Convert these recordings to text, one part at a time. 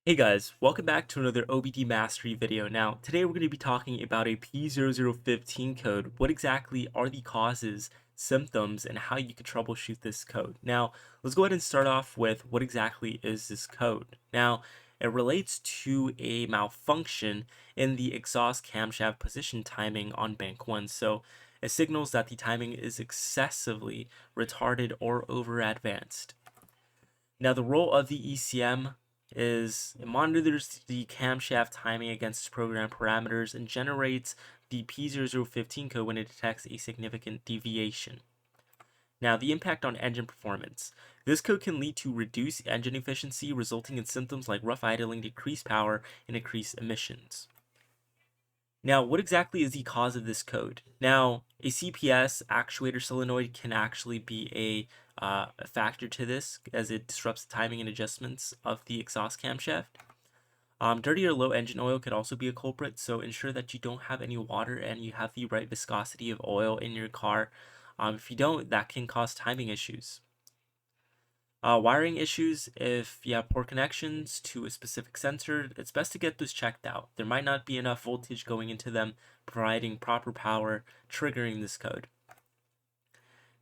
Hey guys, welcome back to another OBD Mastery video. Now, today we're going to be talking about a P0015 code. What exactly are the causes, symptoms, and how you can troubleshoot this code. Now, let's go ahead and start off with what exactly is this code. Now, it relates to a malfunction in the exhaust camshaft position timing on bank 1. So, it signals that the timing is excessively retarded or over advanced. Now, the role of the ECM is it monitors the camshaft timing against program parameters and generates the P0015 code when it detects a significant deviation. Now, the impact on engine performance. This code can lead to reduced engine efficiency, resulting in symptoms like rough idling, decreased power, and increased emissions. Now, what exactly is the cause of this code? Now, a CPS actuator solenoid can actually be a factor to this as it disrupts the timing and adjustments of the exhaust camshaft. Dirty or low engine oil could also be a culprit, so ensure that you don't have any water and you have the right viscosity of oil in your car. If you don't, that can cause timing issues. Wiring issues, if you have poor connections to a specific sensor, it's best to get those checked out. There might not be enough voltage going into them, providing proper power, triggering this code.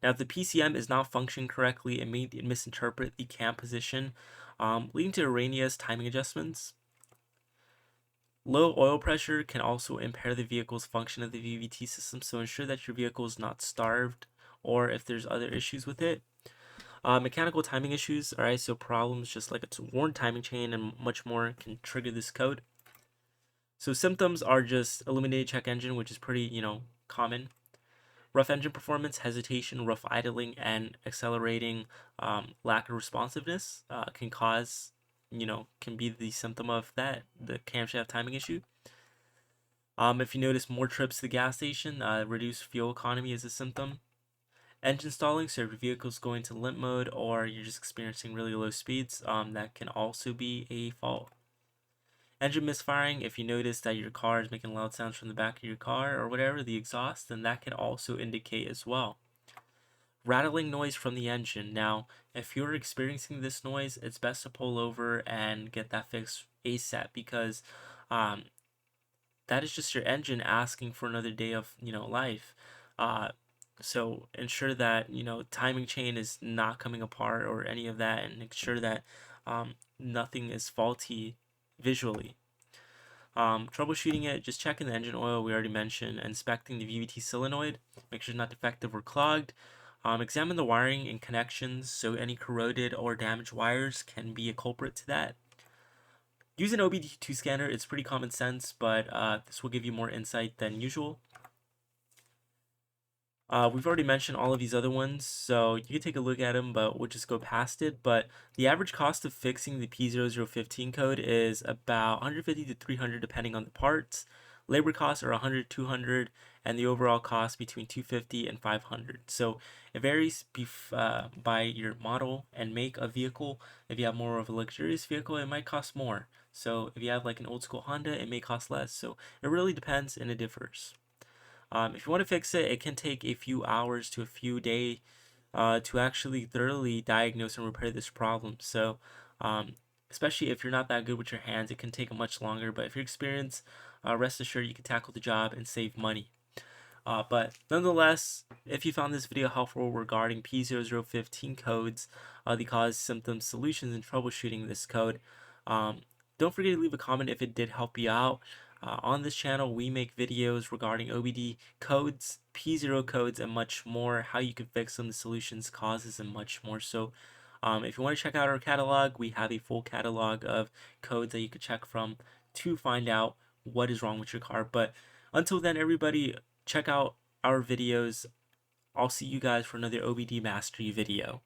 Now, if the PCM is not functioning correctly, it may misinterpret the cam position, leading to erroneous timing adjustments. Low oil pressure can also impair the vehicle's function of the VVT system, so ensure that your vehicle is not starved or if there's other issues with it. Mechanical timing issues, alright, so problems just like a worn timing chain and much more can trigger this code. So symptoms are just illuminated check engine, which is pretty, common. Rough engine performance, hesitation, rough idling, and accelerating lack of responsiveness can cause, can be the symptom of that, the camshaft timing issue. If you notice more trips to the gas station, reduced fuel economy is a symptom. Engine stalling, so if your vehicle's going to limp mode or you're just experiencing really low speeds, that can also be a fault. Engine misfiring, if you notice that your car is making loud sounds from the back of your car or whatever, the exhaust, then that can also indicate as well. Rattling noise from the engine. Now, if you're experiencing this noise, it's best to pull over and get that fixed ASAP because um, that is just your engine asking for another day of life. So ensure that timing chain is not coming apart or any of that, and ensure that nothing is faulty visually. Troubleshooting it, just checking the engine oil we already mentioned, inspecting the VVT solenoid, make sure it's not defective or clogged. Examine the wiring and connections, so any corroded or damaged wires can be a culprit to that. Use an OBD2 scanner, it's pretty common sense, but this will give you more insight than usual. We've already mentioned all of these other ones, so you can take a look at them, but we'll just go past it. But the average cost of fixing the P0015 code is about 150 to 300 depending on the parts. Labor costs are 100, 200, and the overall cost between 250 and 500. So it varies by your model and make of vehicle. If you have more of a luxurious vehicle, it might cost more. So if you have like an old school Honda, it may cost less. So it really depends and it differs. If you want to fix it, it can take a few hours to a few days to actually thoroughly diagnose and repair this problem. So, especially if you're not that good with your hands, it can take much longer. But if you're experienced, rest assured you can tackle the job and save money. But nonetheless, if you found this video helpful regarding P0015 codes, the cause, symptoms, solutions, and troubleshooting this code, don't forget to leave a comment if it did help you out. On this channel, we make videos regarding OBD codes, P0 codes, and much more, how you can fix them, the solutions, causes, and much more. So if you want to check out our catalog, we have a full catalog of codes that you could check from to find out what is wrong with your car. But until then, everybody, check out our videos. I'll see you guys for another OBD Mastery video.